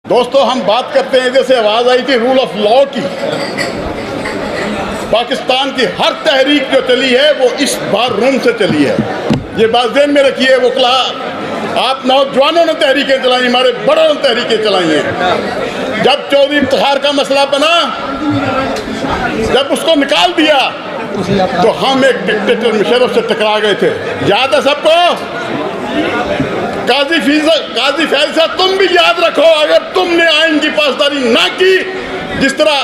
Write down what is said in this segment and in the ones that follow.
दोस्तों, हम बात करते हैं, जैसे आवाज़ आई थी रूल ऑफ लॉ की। पाकिस्तान की हर तहरीक जो चली है वो इस बार रूम से चली है। ये बात ज़हन में रखिए। वो कहा आप नौजवानों ने तहरीकें चलाई, हमारे बड़ों ने तहरीकें चलाई हैं। जब चौधरी इफ्तिखार का मसला बना, जब उसको निकाल दिया तो हम एक डिक्टेटर मुशर्रफ से टकरा गए थे। याद है सबको? काजी फैज साहब, तुम भी याद रखो, अगर तुमने आइन की पासदारी ना की, जिस तरह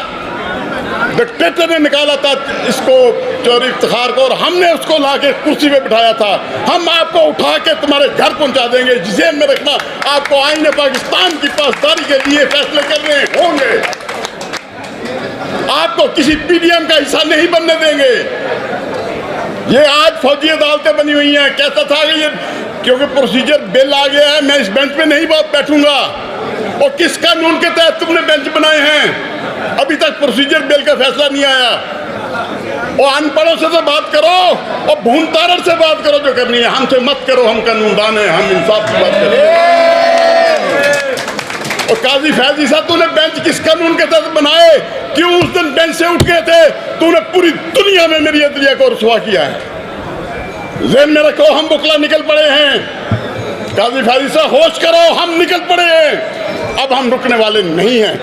डिक्टेटर ने निकाला था इसको चौधरी इफ्तिखार को, और हमने उसको लाके कुर्सी पे बिठाया था, हम आपको उठा के तुम्हारे घर पहुंचा देंगे। जेल में रखना, आपको आइन पाकिस्तान की पासदारी के लिए फैसले करने होंगे। आपको किसी पीडीएम का हिस्सा नहीं बनने देंगे। ये आज फौजी अदालतें बनी हुई हैं। कहता था कि ये क्योंकि प्रोसीजर बिल आ गया है, मैं इस बेंच पे नहीं बैठूंगा। और किस कानून के तहत तुमने बेंच बनाए हैं? अभी तक प्रोसीजर बिल का फैसला नहीं आया। और अनपढ़ों से तो बात करो और भूनतारड़ से बात करो जो करनी है, हमसे मत करो। हम कानूनदान हैं, हम इंसाफ की बात करें। और काजी फैजी साहब, तूने बेंच किस कानून के तहत बनाए? क्यों उस दिन बेंच से उठ गए थे? तूने पूरी दुनिया में मेरी अदलिया को रुसवा किया है। ज़हन में रखो, हम बुकला निकल पड़े हैं। काजी फैजी साहब, होश करो, हम निकल पड़े हैं। अब हम रुकने वाले नहीं हैं।